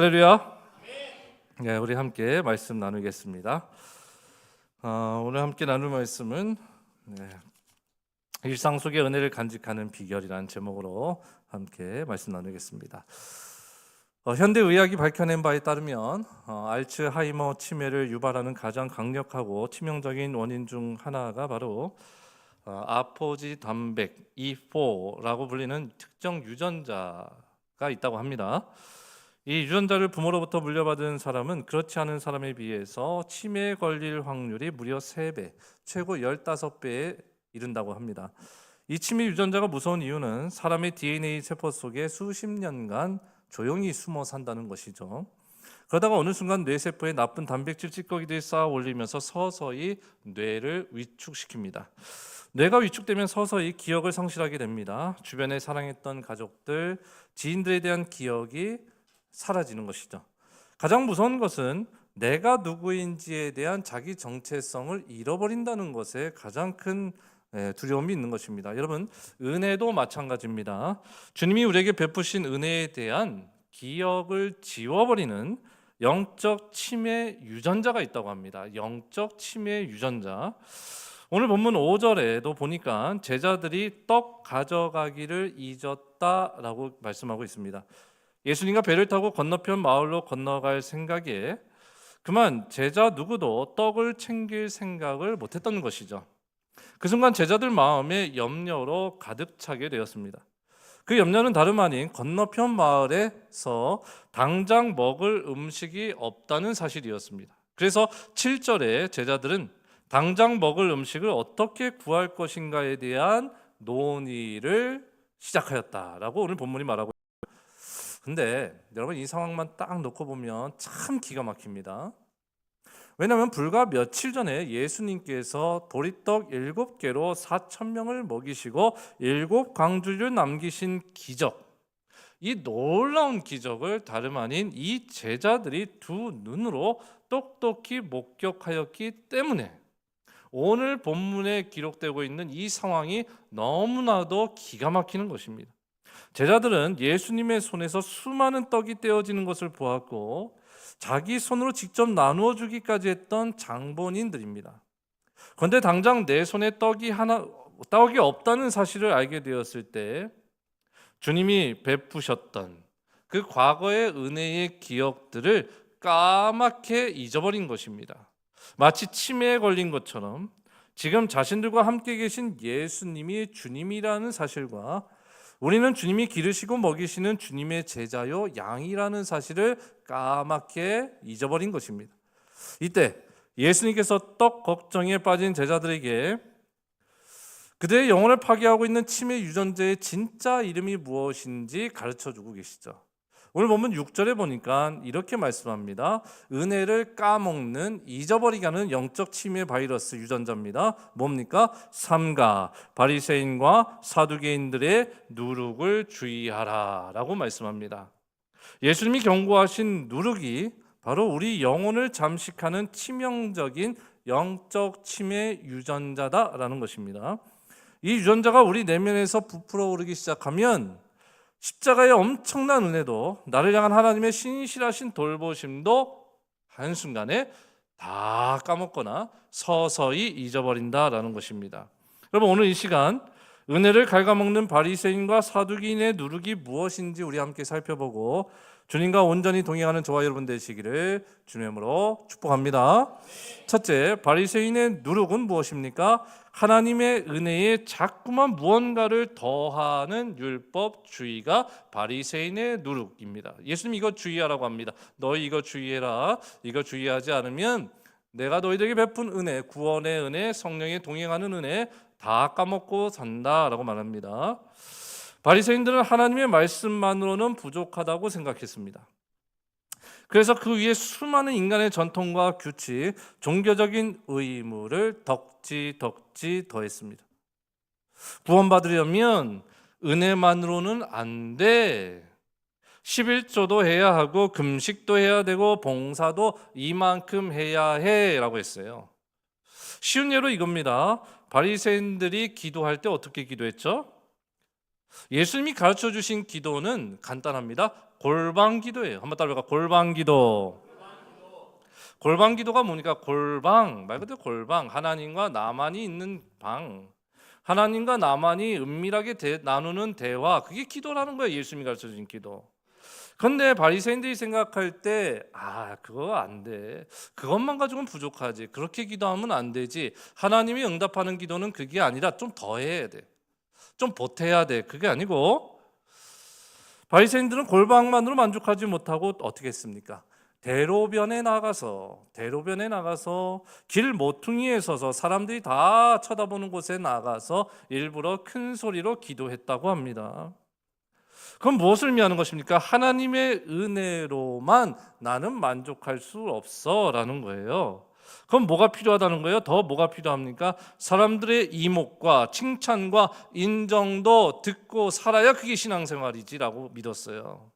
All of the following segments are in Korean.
할렐루야. 네, 우리 함께 말씀 나누겠습니다. 오늘 함께 나눌 말씀은 일상 속의 은혜를 간직하는 비결이라는 제목으로 함께 말씀 나누겠습니다. 현대 의학이 밝혀낸 바에 따르면 알츠하이머 치매를 유발하는 가장 강력하고 치명적인 원인 중 하나가 바로 아포지 단백 E4라고 불리는 특정 유전자가 있다고 합니다. 이 유전자를 부모로부터 물려받은 사람은 그렇지 않은 사람에 비해서 치매에 걸릴 확률이 무려 3배, 최고 15배에 이른다고 합니다. 이 치매 유전자가 무서운 이유는 사람의 DNA 세포 속에 수십 년간 조용히 숨어 산다는 것이죠. 그러다가 어느 순간 뇌세포에 나쁜 단백질 찌꺼기들이 쌓아 올리면서 서서히 뇌를 위축시킵니다. 뇌가 위축되면 서서히 기억을 상실하게 됩니다. 주변에 사랑했던 가족들, 지인들에 대한 기억이 사라지는 것이죠. 가장 무서운 것은 내가 누구인지에 대한 자기 정체성을 잃어버린다는 것에 가장 큰 두려움이 있는 것입니다. 여러분, 은혜도 마찬가지입니다. 주님이 우리에게 베푸신 은혜에 대한 기억을 지워버리는 영적 치매 유전자가 있다고 합니다. 영적 치매 유전자. 오늘 본문 5절에도 보니까 제자들이 떡 가져가기를 잊었다라고 말씀하고 있습니다. 예수님과 배를 타고 건너편 마을로 건너갈 생각에 그만 제자 누구도 떡을 챙길 생각을 못했던 것이죠. 그 순간 제자들 마음에 염려로 가득 차게 되었습니다. 그 염려는 다름 아닌 건너편 마을에서 당장 먹을 음식이 없다는 사실이었습니다. 그래서 7절에 제자들은 당장 먹을 음식을 어떻게 구할 것인가에 대한 논의를 시작하였다라고 오늘 본문이 말하고 있습니다. 근데 여러분, 이 상황만 딱 놓고 보면 참 기가 막힙니다. 왜냐하면 불과 며칠 전에 예수님께서 보리떡 7개로 4,000명을 먹이시고 7광주를 남기신 기적, 이 놀라운 기적을 다름 아닌 이 제자들이 두 눈으로 똑똑히 목격하였기 때문에 오늘 본문에 기록되고 있는 이 상황이 너무나도 기가 막히는 것입니다. 제자들은 예수님의 손에서 수많은 떡이 떼어지는 것을 보았고 자기 손으로 직접 나누어 주기까지 했던 장본인들입니다. 그런데 당장 내 손에 떡이 없다는 사실을 알게 되었을 때 주님이 베푸셨던 그 과거의 은혜의 기억들을 까맣게 잊어버린 것입니다. 마치 치매에 걸린 것처럼 지금 자신들과 함께 계신 예수님이 주님이라는 사실과 우리는 주님이 기르시고 먹이시는 주님의 제자요 양이라는 사실을 까맣게 잊어버린 것입니다. 이때 예수님께서 떡 걱정에 빠진 제자들에게 그들의 영혼을 파괴하고 있는 치매 유전자의 진짜 이름이 무엇인지 가르쳐주고 계시죠. 오늘 보면 6절에 보니까 이렇게 말씀합니다. 은혜를 까먹는, 잊어버리게 하는 영적 치매 바이러스 유전자입니다. 뭡니까? 삼가, 바리새인과 사두개인들의 누룩을 주의하라 라고 말씀합니다. 예수님이 경고하신 누룩이 바로 우리 영혼을 잠식하는 치명적인 영적 치매 유전자다라는 것입니다. 이 유전자가 우리 내면에서 부풀어 오르기 시작하면 십자가의 엄청난 은혜도 나를 향한 하나님의 신실하신 돌보심도 한순간에 다 까먹거나 서서히 잊어버린다라는 것입니다. 여러분, 오늘 이 시간 은혜를 갉아먹는 바리새인과 사두개인의 누룩이 무엇인지 우리 함께 살펴보고 주님과 온전히 동행하는 저와 여러분 되시기를 주님의 이름으로 축복합니다. 첫째, 바리새인의 누룩은 무엇입니까? 하나님의 은혜에 자꾸만 무언가를 더하는 율법주의가 바리새인의 누룩입니다. 예수님 이거 주의하라고 합니다. 너희 이거 주의해라. 이거 주의하지 않으면 내가 너희들에게 베푼 은혜, 구원의 은혜, 성령의 동행하는 은혜 다 까먹고 산다라고 말합니다. 바리새인들은 하나님의 말씀만으로는 부족하다고 생각했습니다. 그래서 그 위에 수많은 인간의 전통과 규칙, 종교적인 의무를 덕지 더했습니다. 구원받으려면 은혜만으로는 안 돼. 11조도 해야 하고 금식도 해야 되고 봉사도 이만큼 해야 해 라고 했어요. 쉬운 예로 이겁니다. 바리새인들이 기도할 때 어떻게 기도했죠? 예수님이 가르쳐 주신 기도는 간단합니다. 골방기도예요. 한번 따라해볼까? 골방기도. 골방기도가 뭡니까? 골방, 말 그대로 골방. 하나님과 나만이 있는 방. 하나님과 나만이 은밀하게 나누는 대화. 그게 기도라는 거예요. 예수님이 가르쳐준 기도. 그런데 바리새인들이 생각할 때 그거 안 돼. 그것만 가지고는 부족하지. 그렇게 기도하면 안 되지. 하나님이 응답하는 기도는 그게 아니라 좀 더 해야 돼. 좀 보태야 돼. 그게 아니고 바리새인들은 골방만으로 만족하지 못하고 어떻게 했습니까? 대로변에 나가서 길 모퉁이에 서서 사람들이 다 쳐다보는 곳에 나가서 일부러 큰 소리로 기도했다고 합니다. 그럼 무엇을 의미하는 것입니까? 하나님의 은혜로만 나는 만족할 수 없어라는 거예요. 그럼 뭐가 필요하다는 거예요? 더 뭐가 필요합니까? 사람들의 이목과 칭찬과 인정도 듣고 살아야 그게 신앙생활이지라고 믿었어요.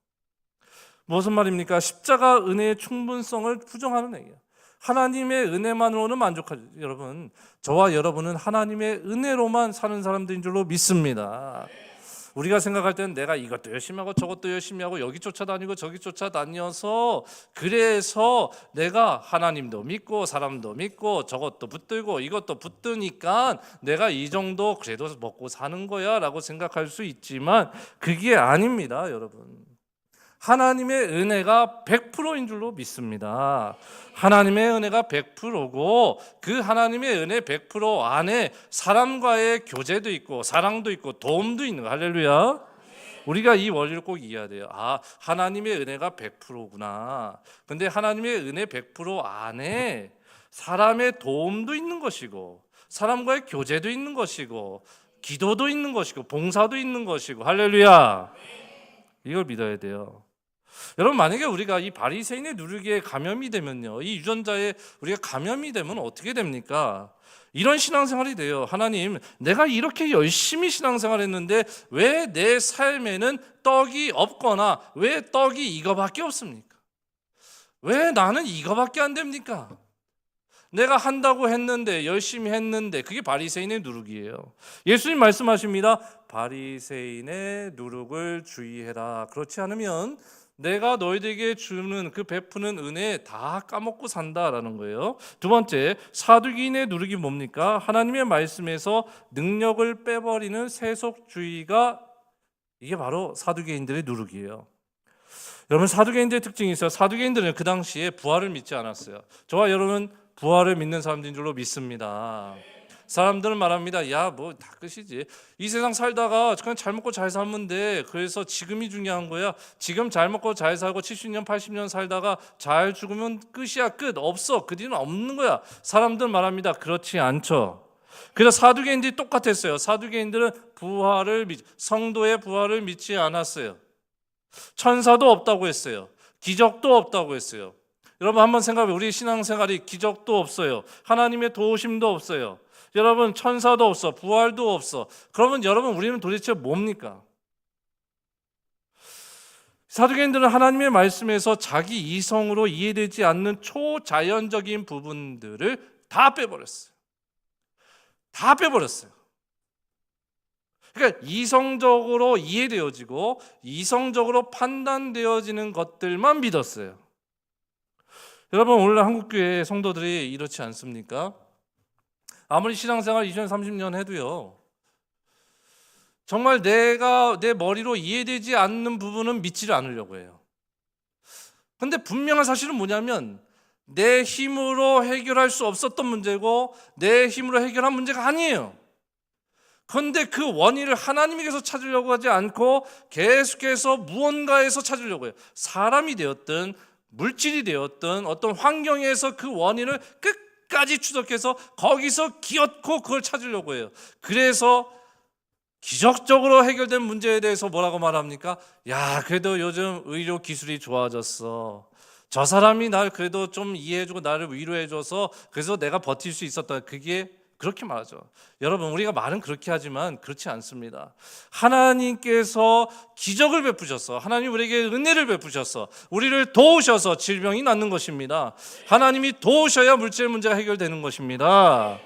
무슨 말입니까? 십자가 은혜의 충분성을 부정하는 얘기예요. 하나님의 은혜만으로는 만족하죠. 여러분, 저와 여러분은 하나님의 은혜로만 사는 사람들인 줄로 믿습니다. 우리가 생각할 때는 내가 이것도 열심히 하고 저것도 열심히 하고 여기 쫓아다니고 저기 쫓아다녀서 그래서 내가 하나님도 믿고 사람도 믿고 저것도 붙들고 이것도 붙드니까 내가 이 정도 그래도 먹고 사는 거야 라고 생각할 수 있지만 그게 아닙니다, 여러분. 하나님의 은혜가 100%인 줄로 믿습니다. 하나님의 은혜가 100%고 그 하나님의 은혜 100% 안에 사람과의 교제도 있고 사랑도 있고 도움도 있는 거. 할렐루야. 우리가 이 원리를 꼭 이해해야 돼요. 하나님의 은혜가 100%구나. 근데 하나님의 은혜 100% 안에 사람의 도움도 있는 것이고 사람과의 교제도 있는 것이고 기도도 있는 것이고 봉사도 있는 것이고. 할렐루야. 이걸 믿어야 돼요. 여러분, 만약에 우리가 이 바리새인의 누르기에 감염이 되면요, 이 유전자에 우리가 감염이 되면 어떻게 됩니까? 이런 신앙생활이 돼요. 하나님, 내가 이렇게 열심히 신앙생활했는데 왜 내 삶에는 떡이 없거나 왜 떡이 이거밖에 없습니까? 왜 나는 이거밖에 안 됩니까? 내가 한다고 했는데 열심히 했는데. 그게 바리새인의 누룩이에요. 예수님 말씀하십니다. 바리새인의 누룩을 주의해라. 그렇지 않으면 내가 너희들에게 주는 그 베푸는 은혜 다 까먹고 산다라는 거예요. 두 번째, 사두개인의 누룩이 뭡니까? 하나님의 말씀에서 능력을 빼버리는 세속주의가, 이게 바로 사두개인들의 누룩이에요. 여러분, 사두개인들의 특징이 있어요. 사두개인들은 그 당시에 부활을 믿지 않았어요. 저와 여러분은 부활을 믿는 사람들인 줄로 믿습니다. 사람들은 말합니다. 야, 뭐 다 끝이지. 이 세상 살다가 그냥 잘 먹고 잘 살면 돼. 그래서 지금이 중요한 거야. 지금 잘 먹고 잘 살고 70년 80년 살다가 잘 죽으면 끝이야. 끝. 없어. 그 뒤는 없는 거야. 사람들 말합니다. 그렇지 않죠. 그래서 사두개인들이 똑같았어요. 사두개인들은 성도의 부활을 믿지 않았어요. 천사도 없다고 했어요. 기적도 없다고 했어요. 여러분, 한번 생각해. 우리 신앙생활이 기적도 없어요. 하나님의 도우심도 없어요. 여러분, 천사도 없어. 부활도 없어. 그러면 여러분, 우리는 도대체 뭡니까? 사두개인들은 하나님의 말씀에서 자기 이성으로 이해되지 않는 초자연적인 부분들을 다 빼버렸어요. 다 빼버렸어요. 그러니까 이성적으로 이해되어지고 이성적으로 판단되어지는 것들만 믿었어요. 여러분, 오늘 한국교회 성도들이 이렇지 않습니까? 아무리 신앙생활 20년 30년 해도요, 정말 내가 내 머리로 이해되지 않는 부분은 믿지를 않으려고 해요. 근데 분명한 사실은 뭐냐면 내 힘으로 해결할 수 없었던 문제고 내 힘으로 해결한 문제가 아니에요. 그런데 그 원인을 하나님에게서 찾으려고 하지 않고 계속해서 무언가에서 찾으려고 해요. 사람이 되었든 물질이 되었든 어떤 환경에서 그 원인을 끝까지 추적해서 거기서 기어코 그걸 찾으려고 해요. 그래서 기적적으로 해결된 문제에 대해서 뭐라고 말합니까? 야, 그래도 요즘 의료 기술이 좋아졌어. 저 사람이 날 그래도 좀 이해해주고 나를 위로해줘서 그래서 내가 버틸 수 있었다. 그게 그렇게 말하죠. 여러분, 우리가 말은 그렇게 하지만 그렇지 않습니다. 하나님께서 기적을 베푸셔서, 하나님 우리에게 은혜를 베푸셔서 우리를 도우셔서 질병이 낫는 것입니다. 하나님이 도우셔야 물질 문제가 해결되는 것입니다.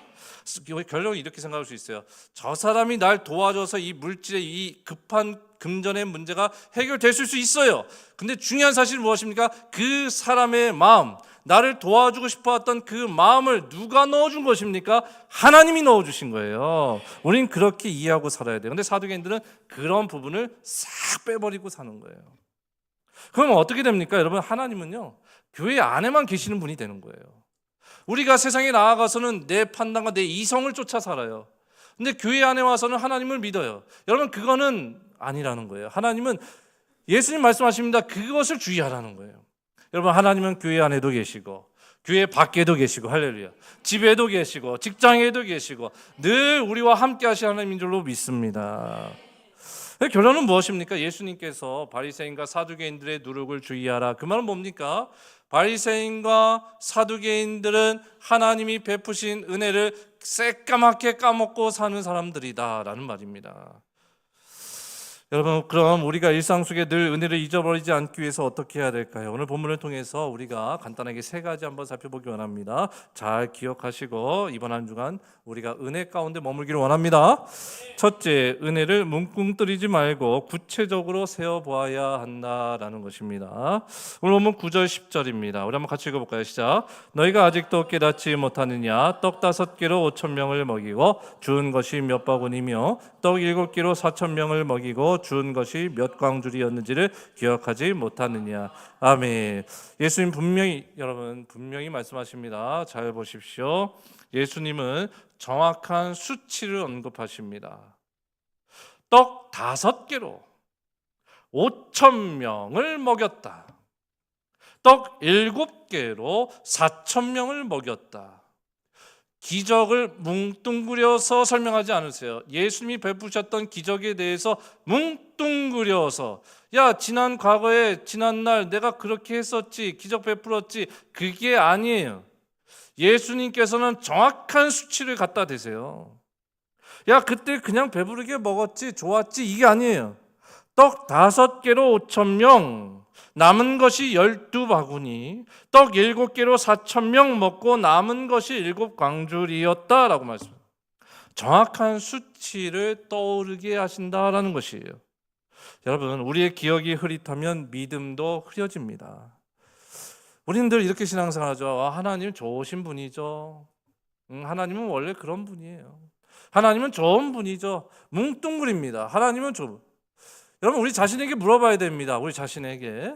결론은 이렇게 생각할 수 있어요. 저 사람이 날 도와줘서 이 물질의 이 급한 금전의 문제가 해결됐을 수 있어요. 근데 중요한 사실은 무엇입니까? 그 사람의 마음, 나를 도와주고 싶어했던 그 마음을 누가 넣어준 것입니까? 하나님이 넣어주신 거예요. 우린 그렇게 이해하고 살아야 돼요. 근데 사두개인들은 그런 부분을 싹 빼버리고 사는 거예요. 그럼 어떻게 됩니까? 여러분, 하나님은요, 교회 안에만 계시는 분이 되는 거예요. 우리가 세상에 나아가서는 내 판단과 내 이성을 쫓아 살아요. 근데 교회 안에 와서는 하나님을 믿어요. 여러분, 그거는 아니라는 거예요. 하나님은 예수님 말씀하십니다. 그것을 주의하라는 거예요. 여러분, 하나님은 교회 안에도 계시고 교회 밖에도 계시고, 할렐루야, 집에도 계시고 직장에도 계시고 늘 우리와 함께 하시는 하나님인 줄로 믿습니다. 결론은 무엇입니까? 예수님께서 바리새인과 사두개인들의 누룩을 주의하라. 그 말은 뭡니까? 바리새인과 사두개인들은 하나님이 베푸신 은혜를 새까맣게 까먹고 사는 사람들이다라는 말입니다. 여러분, 그럼 우리가 일상 속에 늘 은혜를 잊어버리지 않기 위해서 어떻게 해야 될까요? 오늘 본문을 통해서 우리가 간단하게 세 가지 한번 살펴보기 원합니다. 잘 기억하시고 이번 한 주간 우리가 은혜 가운데 머물기를 원합니다. 첫째, 은혜를 뭉뚱그리지 말고 구체적으로 세어보아야 한다라는 것입니다. 오늘 본문 9절 10절입니다. 우리 한번 같이 읽어볼까요? 시작. 너희가 아직도 깨닫지 못하느냐? 떡 5개로 5,000명을 먹이고 주은 것이 몇 바구니며 떡 7개로 4,000명을 먹이고 주은 것이 몇 광줄이었는지를 기억하지 못하느냐. 아멘. 예수님 여러분 분명히 말씀하십니다. 잘 보십시오. 예수님은 정확한 수치를 언급하십니다. 떡 5개로 5,000명을 먹였다. 떡 7개로 4,000명을 먹였다. 기적을 뭉뚱그려서 설명하지 않으세요. 예수님이 베푸셨던 기적에 대해서 뭉뚱그려서, 야, 지난 과거에 지난날 내가 그렇게 했었지, 기적 베풀었지, 그게 아니에요. 예수님께서는 정확한 수치를 갖다 대세요. 야, 그때 그냥 배부르게 먹었지, 좋았지, 이게 아니에요. 떡 5개로 5,000명, 남은 것이 12바구니, 떡 7개로 4,000명 먹고 남은 것이 7광줄이었다라고 말씀합니다. 정확한 수치를 떠오르게 하신다라는 것이에요. 여러분, 우리의 기억이 흐릿하면 믿음도 흐려집니다. 우리는 늘 이렇게 신앙생활하죠. 하나님 좋으신 분이죠. 하나님은 원래 그런 분이에요. 하나님은 좋은 분이죠. 뭉뚱그립니다. 하나님은 여러분, 우리 자신에게 물어봐야 됩니다. 우리 자신에게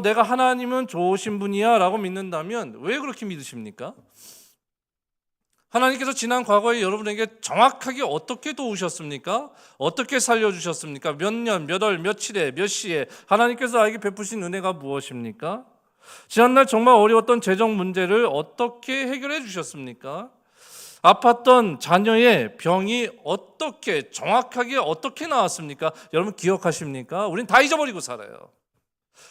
내가 하나님은 좋으신 분이야 라고 믿는다면 왜 그렇게 믿으십니까? 하나님께서 지난 과거에 여러분에게 정확하게 어떻게 도우셨습니까? 어떻게 살려주셨습니까? 몇 년, 몇 월, 며칠에, 몇 시에 하나님께서 나에게 베푸신 은혜가 무엇입니까? 지난날 정말 어려웠던 재정 문제를 어떻게 해결해 주셨습니까? 아팠던 자녀의 병이 어떻게 정확하게 어떻게 나왔습니까? 여러분 기억하십니까? 우린 다 잊어버리고 살아요.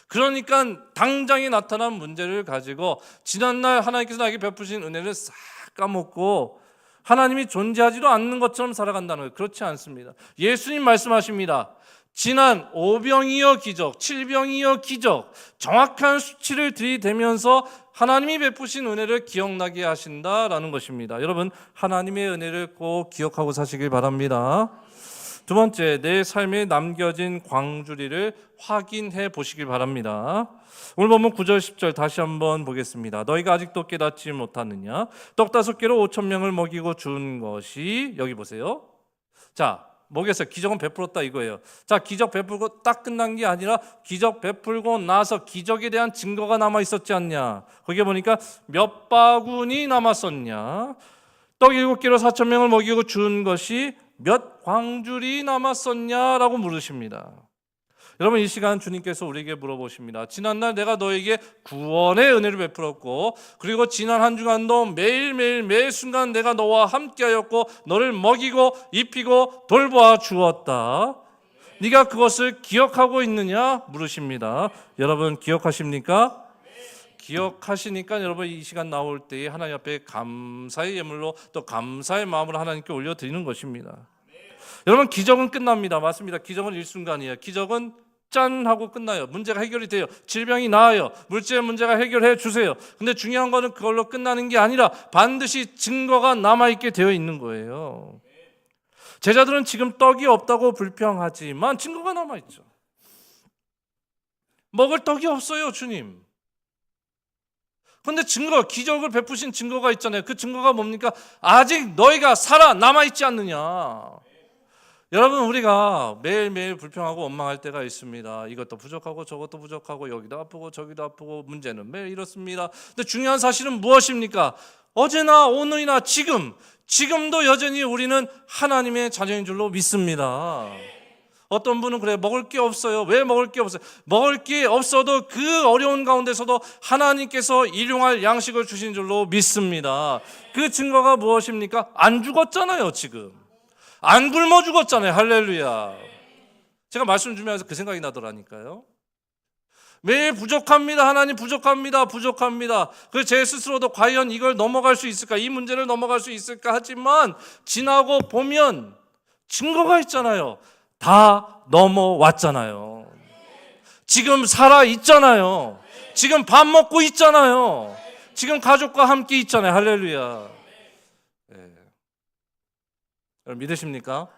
그러니까 당장에 나타난 문제를 가지고 지난날 하나님께서 나에게 베푸신 은혜를 싹 까먹고 하나님이 존재하지도 않는 것처럼 살아간다는 거예요. 그렇지 않습니다. 예수님 말씀하십니다. 지난 5병이여 기적, 7병이여 기적, 정확한 수치를 들이대면서 하나님이 베푸신 은혜를 기억나게 하신다라는 것입니다. 여러분, 하나님의 은혜를 꼭 기억하고 사시길 바랍니다. 두 번째, 내 삶에 남겨진 광주리를 확인해 보시길 바랍니다. 오늘 보면 9절 10절 다시 한번 보겠습니다. 너희가 아직도 깨닫지 못하느냐? 떡 5개로 5,000명을 먹이고 준 것이, 여기 보세요. 자, 뭐겠어요? 기적은 베풀었다 이거예요. 자, 기적 베풀고 딱 끝난 게 아니라 기적 베풀고 나서 기적에 대한 증거가 남아 있었지 않냐? 거기에 보니까 몇 바구니 남았었냐? 떡 7개로 4,000명을 먹이고 준 것이 몇 광줄이 남았었냐라고 물으십니다. 여러분, 이 시간 주님께서 우리에게 물어보십니다. 지난날 내가 너에게 구원의 은혜를 베풀었고, 그리고 지난 한 주간도 매일매일 매 순간 내가 너와 함께하였고 너를 먹이고 입히고 돌보아 주었다. 네가 그것을 기억하고 있느냐 물으십니다. 여러분 기억하십니까? 기억하시니까 여러분 이 시간 나올 때에 하나님 앞에 감사의 예물로 또 감사의 마음으로 하나님께 올려드리는 것입니다. 여러분, 기적은 끝납니다. 맞습니다. 기적은 일순간이에요. 기적은 짠 하고 끝나요. 문제가 해결이 돼요. 질병이 나아요. 물질의 문제가 해결해 주세요. 근데 중요한 거는 그걸로 끝나는 게 아니라 반드시 증거가 남아있게 되어 있는 거예요. 제자들은 지금 떡이 없다고 불평하지만 증거가 남아있죠. 먹을 떡이 없어요, 주님. 그런데 기적을 베푸신 증거가 있잖아요. 그 증거가 뭡니까? 아직 너희가 살아남아있지 않느냐. 여러분, 우리가 매일매일 불평하고 원망할 때가 있습니다. 이것도 부족하고 저것도 부족하고 여기도 아프고 저기도 아프고 문제는 매일 이렇습니다. 근데 중요한 사실은 무엇입니까? 어제나 오늘이나 지금도 여전히 우리는 하나님의 자녀인 줄로 믿습니다. 어떤 분은 그래, 먹을 게 없어요. 왜 먹을 게 없어요? 먹을 게 없어도 그 어려운 가운데서도 하나님께서 일용할 양식을 주신 줄로 믿습니다. 그 증거가 무엇입니까? 안 죽었잖아요. 지금 안 굶어 죽었잖아요. 할렐루야. 제가 말씀 주면서 그 생각이 나더라니까요. 매일 부족합니다. 하나님 부족합니다. 그래서 제 스스로도 과연 이걸 넘어갈 수 있을까? 이 문제를 넘어갈 수 있을까? 하지만 지나고 보면 증거가 있잖아요. 다 넘어왔잖아요. 지금 살아 있잖아요. 지금 밥 먹고 있잖아요. 지금 가족과 함께 있잖아요. 할렐루야. 여러분 믿으십니까?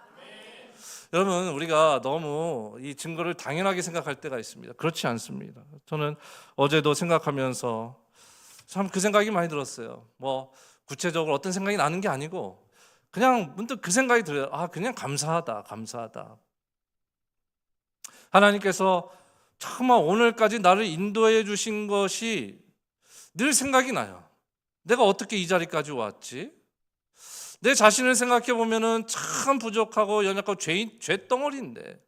여러분, 우리가 너무 이 증거를 당연하게 생각할 때가 있습니다. 그렇지 않습니다. 저는 어제도 생각하면서 참 그 생각이 많이 들었어요. 뭐 구체적으로 어떤 생각이 나는 게 아니고 그냥 문득 그 생각이 들어요. 그냥 감사하다. 하나님께서 정말 오늘까지 나를 인도해 주신 것이 늘 생각이 나요. 내가 어떻게 이 자리까지 왔지? 내 자신을 생각해 보면은 참 부족하고 연약하고 죄덩어리인데,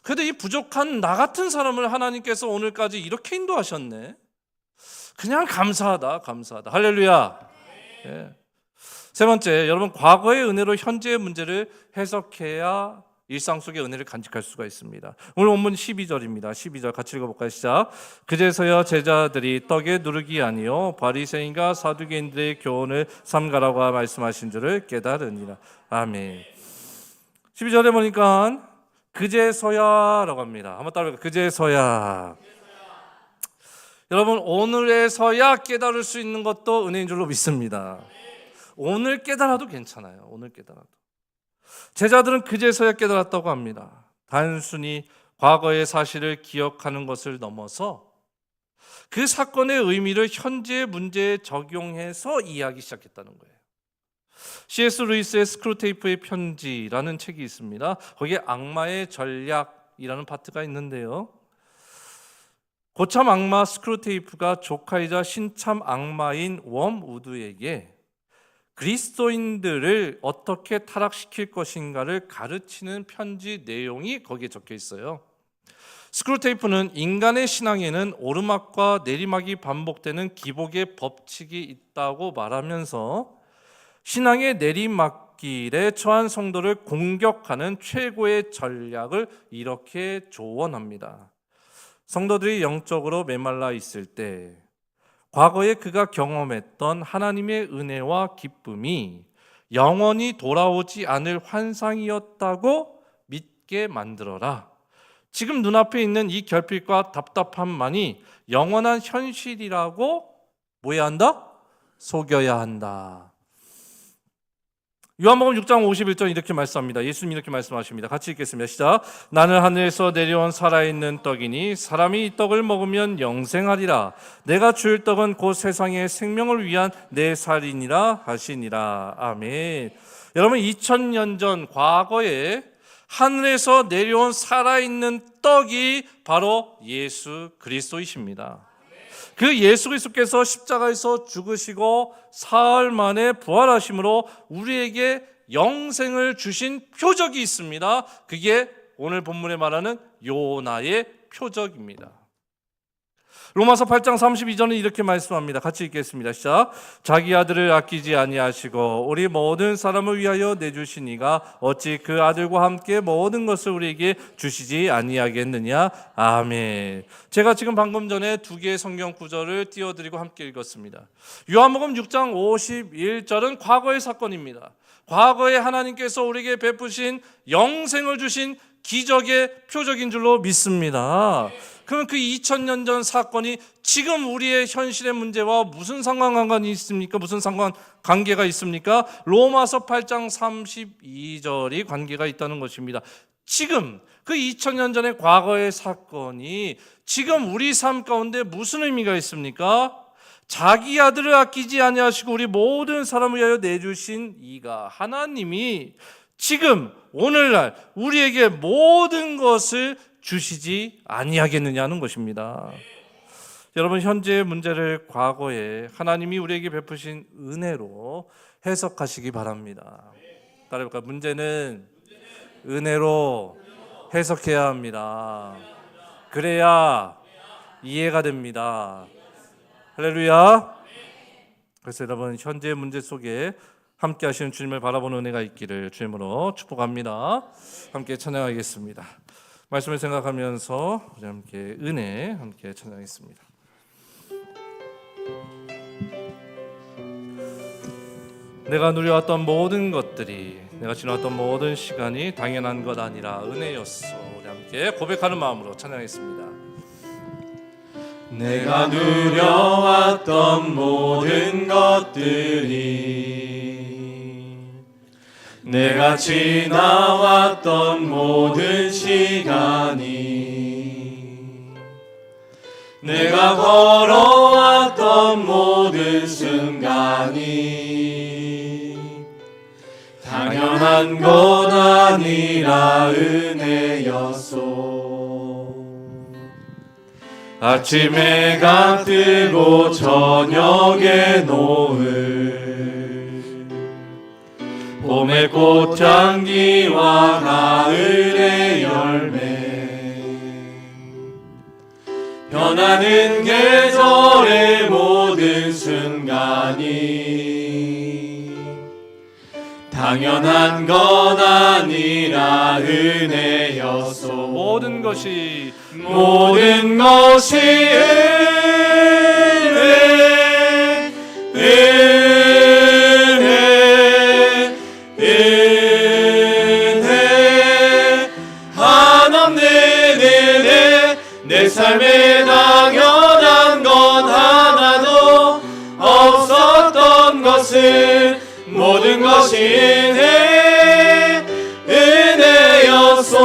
그래도 이 부족한 나 같은 사람을 하나님께서 오늘까지 이렇게 인도하셨네. 그냥 감사하다. 할렐루야. 예. 세 번째, 여러분, 과거의 은혜로 현재의 문제를 해석해야 일상 속의 은혜를 간직할 수가 있습니다. 오늘 본문 12절입니다. 12절 같이 읽어볼까요? 시작. 그제서야 제자들이 떡에 누르기 아니요 바리새인과 사두개인들의 교훈을 삼가라고 말씀하신 줄을 깨달으니라. 아멘. 12절에 보니까 그제서야라고 합니다. 한번 따라해볼까요? 그제서야. 여러분, 오늘에서야 깨달을 수 있는 것도 은혜인 줄로 믿습니다. 오늘 깨달아도 괜찮아요. 오늘 깨달아도. 제자들은 그제서야 깨달았다고 합니다. 단순히 과거의 사실을 기억하는 것을 넘어서 그 사건의 의미를 현재의 문제에 적용해서 이해하기 시작했다는 거예요. C.S. 루이스의 스크루테이프의 편지라는 책이 있습니다. 거기에 악마의 전략이라는 파트가 있는데요. 고참 악마 스크루테이프가 조카이자 신참 악마인 웜우드에게 그리스도인들을 어떻게 타락시킬 것인가를 가르치는 편지 내용이 거기에 적혀 있어요. 스크루테이프는 인간의 신앙에는 오르막과 내리막이 반복되는 기복의 법칙이 있다고 말하면서 신앙의 내리막길에 처한 성도를 공격하는 최고의 전략을 이렇게 조언합니다. 성도들이 영적으로 메말라 있을 때 과거에 그가 경험했던 하나님의 은혜와 기쁨이 영원히 돌아오지 않을 환상이었다고 믿게 만들어라. 지금 눈앞에 있는 이 결핍과 답답함만이 영원한 현실이라고 뭐 해야 한다? 속여야 한다. 요한복음 6장 51절 이렇게 말씀합니다. 예수님 이렇게 말씀하십니다. 같이 읽겠습니다. 시작. 나는 하늘에서 내려온 살아있는 떡이니 사람이 이 떡을 먹으면 영생하리라. 내가 줄 떡은 곧 세상의 생명을 위한 내 살이니라 하시니라. 아멘. 여러분, 2000년 전 과거에 하늘에서 내려온 살아있는 떡이 바로 예수 그리스도이십니다. 그 예수 그리스도께서 십자가에서 죽으시고 사흘 만에 부활하심으로 우리에게 영생을 주신 표적이 있습니다. 그게 오늘 본문에 말하는 요나의 표적입니다. 로마서 8장 32절은 이렇게 말씀합니다. 같이 읽겠습니다. 시작. 자기 아들을 아끼지 아니하시고 우리 모든 사람을 위하여 내주시니가 어찌 그 아들과 함께 모든 것을 우리에게 주시지 아니하겠느냐. 아멘. 제가 지금 방금 전에 두 개의 성경 구절을 띄워드리고 함께 읽었습니다. 요한복음 6장 51절은 과거의 사건입니다. 과거에 하나님께서 우리에게 베푸신 영생을 주신 기적의 표적인 줄로 믿습니다. 그러면 그 2000년 전 사건이 지금 우리의 현실의 문제와 무슨 상관관계가 있습니까? 무슨 상관관계가 있습니까? 로마서 8장 32절이 관계가 있다는 것입니다. 지금 그 2000년 전의 과거의 사건이 지금 우리 삶 가운데 무슨 의미가 있습니까? 자기 아들을 아끼지 아니하시고 우리 모든 사람을 위하여 내주신 이가 하나님이 지금 오늘날 우리에게 모든 것을 주시지 아니하겠느냐는 것입니다. 여러분, 현재의 문제를 과거에 하나님이 우리에게 베푸신 은혜로 해석하시기 바랍니다. 따라해볼까요? 문제는 은혜로 해석해야 합니다. 그래야 이해가 됩니다. 할렐루야. 그래서 여러분, 현재의 문제 속에 함께 하시는 주님을 바라보는 은혜가 있기를 주님으로 축복합니다. 함께 찬양하겠습니다. 말씀을 생각하면서 우리 함께 은혜 함께 찬양하겠습니다. 내가 누려왔던 모든 것들이, 내가 지나왔던 모든 시간이 당연한 것 아니라 은혜였어. 우리 함께 고백하는 마음으로 찬양하겠습니다. 내가 누려왔던 모든 것들이, 내가 지나왔던 모든 시간이, 내가 걸어왔던 모든 순간이 당연한 것 아니라 은혜였소. 아침 해가 뜨고 저녁에 노을, 봄의 꽃향기와 가을의 열매, 변하는 계절의 모든 순간이 당연한 건 아니라 은혜였소. 모든 것이 은혜, 은혜, 은혜, 한없는 은혜. 내 삶에 당연한 건 하나도 없었던 것은 모든 것이 은혜였소.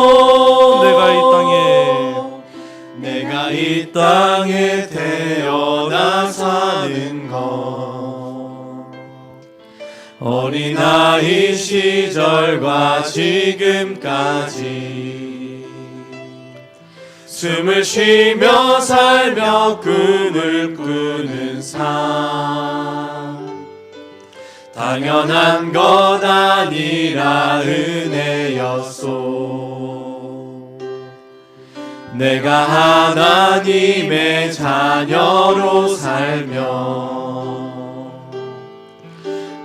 내가 이 땅에 태어나 사는 것, 어린아이 시절과 지금까지 숨을 쉬며 살며 꿈을 꾸는 삶, 당연한 것 아니라 은혜였소. 내가 하나님의 자녀로 살며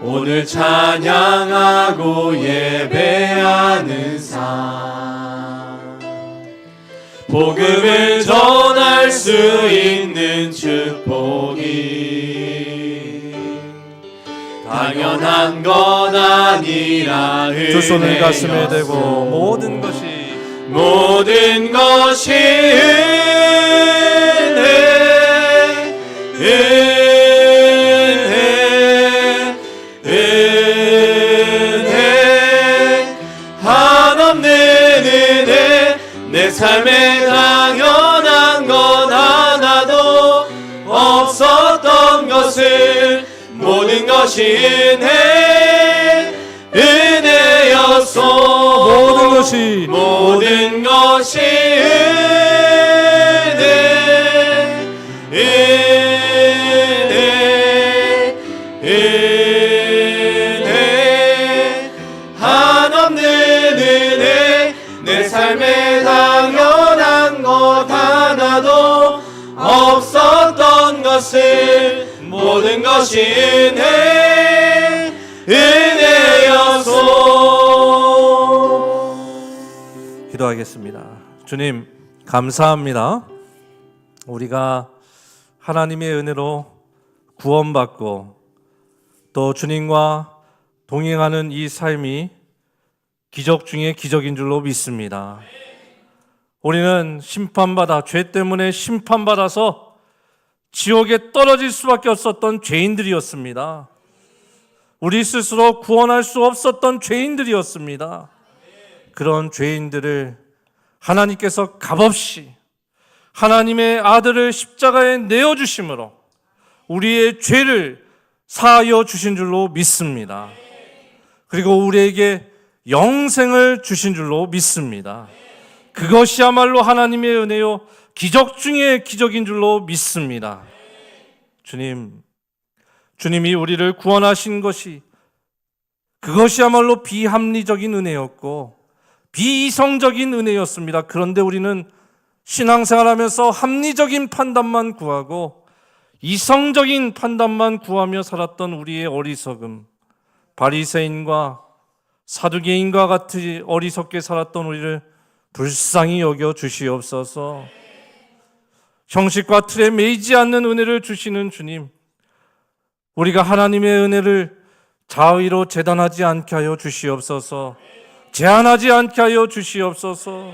오늘 찬양하고 예배하는 삶, 복음을 전할 수 있는 축복이 당연한 건 아니라 은혜였소. 두 손을 가슴에 대고 모든 것이 은혜, 은혜, 은혜, 한없는 은혜. 내 삶에 당연한 건 하나도 없었던 것을 모든 것이 은혜였소. 모든 것이 은혜, 은혜, 은혜, 한없는 은혜. 내 삶에 당연한 것 하나도 없었던 것을 모든 것이 은혜였소. 기도하겠습니다. 주님, 감사합니다. 우리가 하나님의 은혜로 구원받고 또 주님과 동행하는 이 삶이 기적 중에 기적인 줄로 믿습니다. 우리는 심판받아, 죄 때문에 심판받아서 지옥에 떨어질 수밖에 없었던 죄인들이었습니다. 우리 스스로 구원할 수 없었던 죄인들이었습니다. 그런 죄인들을 하나님께서 값없이 하나님의 아들을 십자가에 내어주심으로 우리의 죄를 사하여 주신 줄로 믿습니다. 그리고 우리에게 영생을 주신 줄로 믿습니다. 그것이야말로 하나님의 은혜요 기적 중에 기적인 줄로 믿습니다. 주님이 우리를 구원하신 것이 그것이야말로 비합리적인 은혜였고 비이성적인 은혜였습니다. 그런데 우리는 신앙생활하면서 합리적인 판단만 구하고 이성적인 판단만 구하며 살았던 우리의 어리석음, 바리새인과 사두개인과 같이 어리석게 살았던 우리를 불쌍히 여겨 주시옵소서. 형식과 틀에 매이지 않는 은혜를 주시는 주님, 우리가 하나님의 은혜를 자의로 재단하지 않게 하여 주시옵소서. 제한하지 않게 하여 주시옵소서.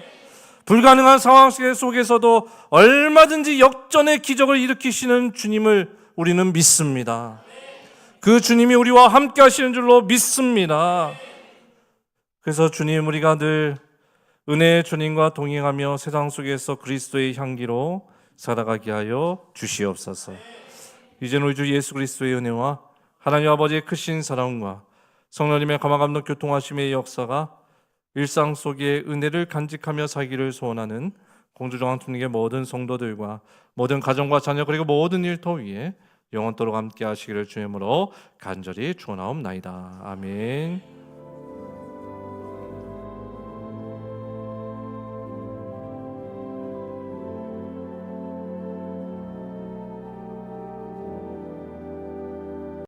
불가능한 상황 속에서도 얼마든지 역전의 기적을 일으키시는 주님을 우리는 믿습니다. 그 주님이 우리와 함께 하시는 줄로 믿습니다. 그래서 주님, 우리가 늘 은혜의 주님과 동행하며 세상 속에서 그리스도의 향기로 살아가게 하여 주시옵소서. 이제는 우리 주 예수 그리스도의 은혜와 하나님 아버지의 크신 사랑과 성령님의 감화감동 교통하심의 역사가 일상 속에 은혜를 간직하며 살기를 소원하는 공주정황투님의 모든 성도들과 모든 가정과 자녀 그리고 모든 일터 위에 영원토록 함께 하시기를 주님으로 간절히 축원하옵나이다. 아멘.